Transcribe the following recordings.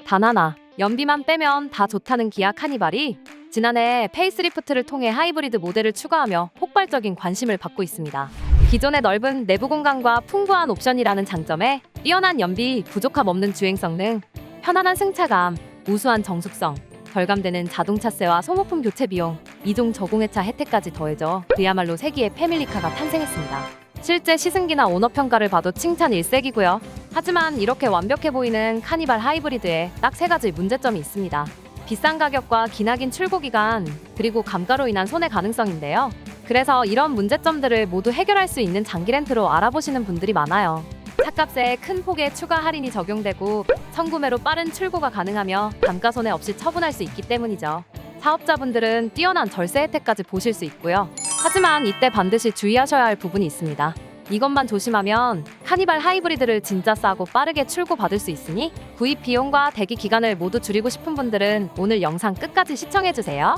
단 하나, 연비만 빼면 다 좋다는 기아 카니발이 지난해 페이스리프트를 통해 하이브리드 모델을 추가하며 폭발적인 관심을 받고 있습니다. 기존의 넓은 내부 공간과 풍부한 옵션이라는 장점에 뛰어난 연비, 부족함 없는 주행성 등 편안한 승차감, 우수한 정숙성, 절감되는 자동차세와 소모품 교체 비용, 2종 저공해차 혜택까지 더해져 그야말로 세기의 패밀리카가 탄생했습니다. 실제 시승기나 오너 평가를 봐도 칭찬 일색이고요. 하지만 이렇게 완벽해 보이는 카니발 하이브리드에 딱 3가지 문제점이 있습니다. 비싼 가격과 기나긴 출고 기간, 그리고 감가로 인한 손해 가능성인데요. 그래서 이런 문제점들을 모두 해결할 수 있는 장기 렌트로 알아보시는 분들이 많아요. 차값에 큰 폭의 추가 할인이 적용되고 선구매로 빠른 출고가 가능하며 감가 손해 없이 처분할 수 있기 때문이죠. 사업자분들은 뛰어난 절세 혜택까지 보실 수 있고요. 하지만 이때 반드시 주의하셔야 할 부분이 있습니다. 이것만 조심하면 카니발 하이브리드를 진짜 싸고 빠르게 출고받을 수 있으니 구입 비용과 대기 기간을 모두 줄이고 싶은 분들은 오늘 영상 끝까지 시청해주세요.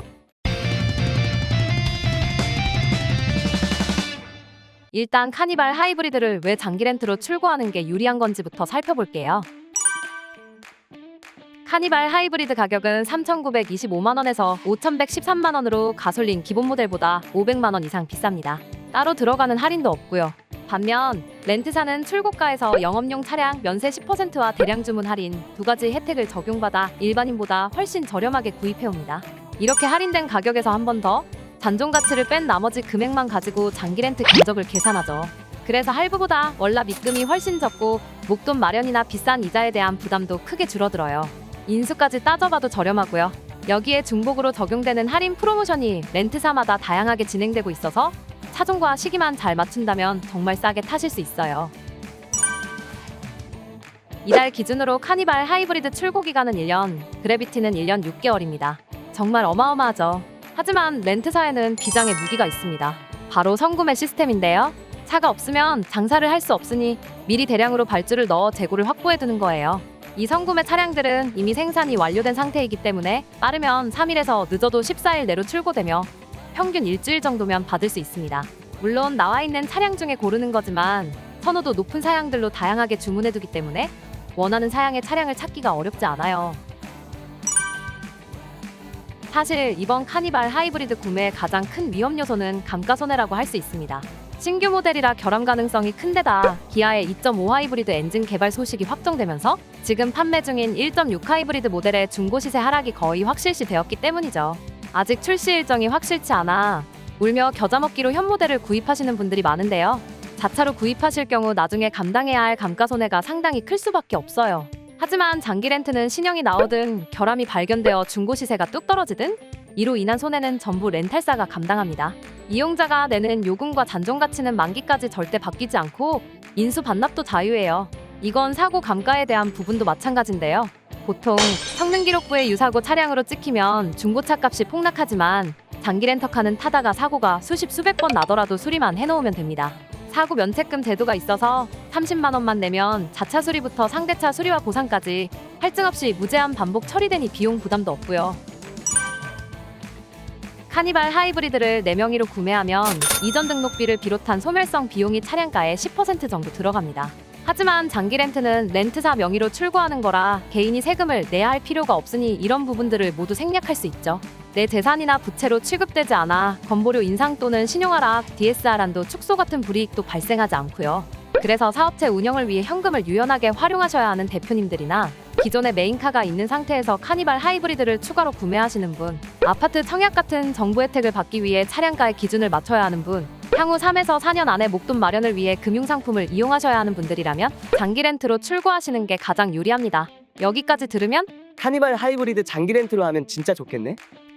일단 카니발 하이브리드를 왜 장기 렌트로 출고하는 게 유리한 건지부터 살펴볼게요. 카니발 하이브리드 가격은 3,925만원에서 5,113만원으로 가솔린 기본 모델보다 500만원 이상 비쌉니다. 따로 들어가는 할인도 없고요. 반면 렌트사는 출고가에서 영업용 차량 면세 10%와 대량 주문 할인 2가지 혜택을 적용받아 일반인보다 훨씬 저렴하게 구입해옵니다. 이렇게 할인된 가격에서 한 번 더 잔존 가치를 뺀 나머지 금액만 가지고 장기 렌트 견적을 계산하죠. 그래서 할부보다 월납 입금이 훨씬 적고 목돈 마련이나 비싼 이자에 대한 부담도 크게 줄어들어요. 인수까지 따져봐도 저렴하고요. 여기에 중복으로 적용되는 할인 프로모션이 렌트사마다 다양하게 진행되고 있어서 차종과 시기만 잘 맞춘다면 정말 싸게 타실 수 있어요. 이달 기준으로 카니발 하이브리드 출고 기간은 1년, 그래비티는 1년 6개월입니다. 정말 어마어마하죠. 하지만 렌트사에는 비장의 무기가 있습니다. 바로 선구매 시스템인데요. 차가 없으면 장사를 할 수 없으니 미리 대량으로 발주를 넣어 재고를 확보해두는 거예요. 이 선구매 차량들은 이미 생산이 완료된 상태이기 때문에 빠르면 3일에서 늦어도 14일 내로 출고되며 평균 일주일 정도면 받을 수 있습니다. 물론 나와 있는 차량 중에 고르는 거지만 선호도 높은 사양들로 다양하게 주문해두기 때문에 원하는 사양의 차량을 찾기가 어렵지 않아요. 사실 이번 카니발 하이브리드 구매의 가장 큰 위험 요소는 감가손해라고 할 수 있습니다. 신규 모델이라 결함 가능성이 큰데다 기아의 2.5 하이브리드 엔진 개발 소식이 확정되면서 지금 판매 중인 1.6 하이브리드 모델의 중고 시세 하락이 거의 확실시 되었기 때문이죠. 아직 출시 일정이 확실치 않아 울며 겨자 먹기로 현 모델을 구입하시는 분들이 많은데요. 자차로 구입하실 경우 나중에 감당해야 할 감가손해가 상당히 클 수밖에 없어요. 하지만 장기 렌트는 신형이 나오든 결함이 발견되어 중고 시세가 뚝 떨어지든 이로 인한 손해는 전부 렌탈사가 감당합니다. 이용자가 내는 요금과 잔존 가치는 만기까지 절대 바뀌지 않고 인수 반납도 자유예요. 이건 사고 감가에 대한 부분도 마찬가지인데요. 보통 성능 기록부에 유사고 차량으로 찍히면 중고차 값이 폭락하지만 장기 렌터카는 타다가 사고가 수십 수백 번 나더라도 수리만 해놓으면 됩니다. 사고 면책금 제도가 있어서 30만 원만 내면 자차 수리부터 상대차 수리와 보상까지 할증 없이 무제한 반복 처리되니 비용 부담도 없고요. 카니발 하이브리드를 4명이로 구매하면 이전 등록비를 비롯한 소멸성 비용이 차량가의 10% 정도 들어갑니다. 하지만 장기 렌트는 렌트사 명의로 출고하는 거라 개인이 세금을 내야 할 필요가 없으니 이런 부분들을 모두 생략할 수 있죠. 내 재산이나 부채로 취급되지 않아 건보료 인상 또는 신용하락, DSR 한도 축소 같은 불이익도 발생하지 않고요. 그래서 사업체 운영을 위해 현금을 유연하게 활용하셔야 하는 대표님들이나 기존에 메인카가 있는 상태에서 카니발 하이브리드를 추가로 구매하시는 분, 아파트 청약 같은 정부 혜택을 받기 위해 차량가의 기준을 맞춰야 하는 분, 향후 3에서 4년 안에 목돈 마련을 위해 금융상품을 이용하셔야 하는 분들이라면 장기 렌트로 출고하시는 게 가장 유리합니다. 여기까지 들으면 카니발 하이브리드 장기 렌트로 하면 진짜 좋겠네?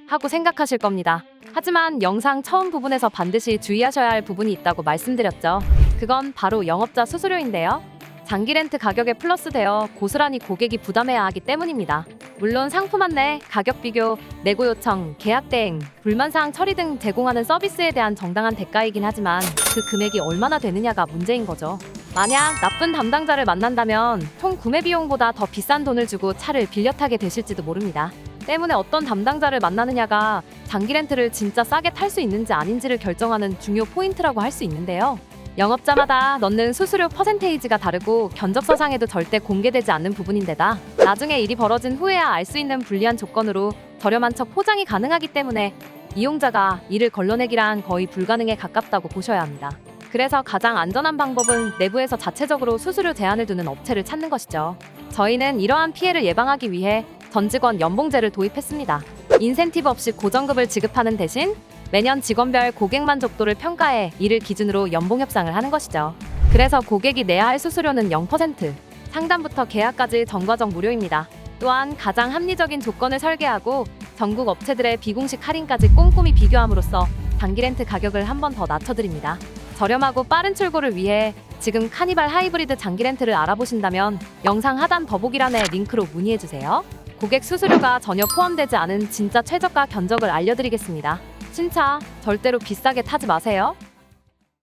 하고 생각하실 겁니다. 하지만 영상 처음 부분에서 반드시 주의하셔야 할 부분이 있다고 말씀드렸죠. 그건 바로 영업자 수수료인데요. 장기 렌트 가격에 플러스되어 고스란히 고객이 부담해야 하기 때문입니다. 물론 상품 안내, 가격 비교, 내고 요청, 계약 대행, 불만사항 처리 등 제공하는 서비스에 대한 정당한 대가이긴 하지만 그 금액이 얼마나 되느냐가 문제인 거죠. 만약 나쁜 담당자를 만난다면 총 구매 비용보다 더 비싼 돈을 주고 차를 빌려 타게 되실지도 모릅니다. 때문에 어떤 담당자를 만나느냐가 장기 렌트를 진짜 싸게 탈 수 있는지 아닌지를 결정하는 중요 포인트라고 할 수 있는데요. 영업자마다 넣는 수수료 퍼센테이지가 다르고 견적서상에도 절대 공개되지 않는 부분인데다 나중에 일이 벌어진 후에야 알 수 있는 불리한 조건으로 저렴한 척 포장이 가능하기 때문에 이용자가 이를 걸러내기란 거의 불가능에 가깝다고 보셔야 합니다. 그래서 가장 안전한 방법은 내부에서 자체적으로 수수료 제한을 두는 업체를 찾는 것이죠. 저희는 이러한 피해를 예방하기 위해 전 직원 연봉제를 도입했습니다. 인센티브 없이 고정급을 지급하는 대신 매년 직원별 고객 만족도를 평가해 이를 기준으로 연봉 협상을 하는 것이죠. 그래서 고객이 내야 할 수수료는 0%, 상담부터 계약까지 전과정 무료입니다. 또한 가장 합리적인 조건을 설계하고 전국 업체들의 비공식 할인까지 꼼꼼히 비교함으로써 단기 렌트 가격을 한 번 더 낮춰드립니다. 저렴하고 빠른 출고를 위해 지금 카니발 하이브리드 장기 렌트를 알아보신다면 영상 하단 더보기란의 링크로 문의해주세요. 고객 수수료가 전혀 포함되지 않은 진짜 최저가 견적을 알려드리겠습니다. 신차 절대로 비싸게 타지 마세요.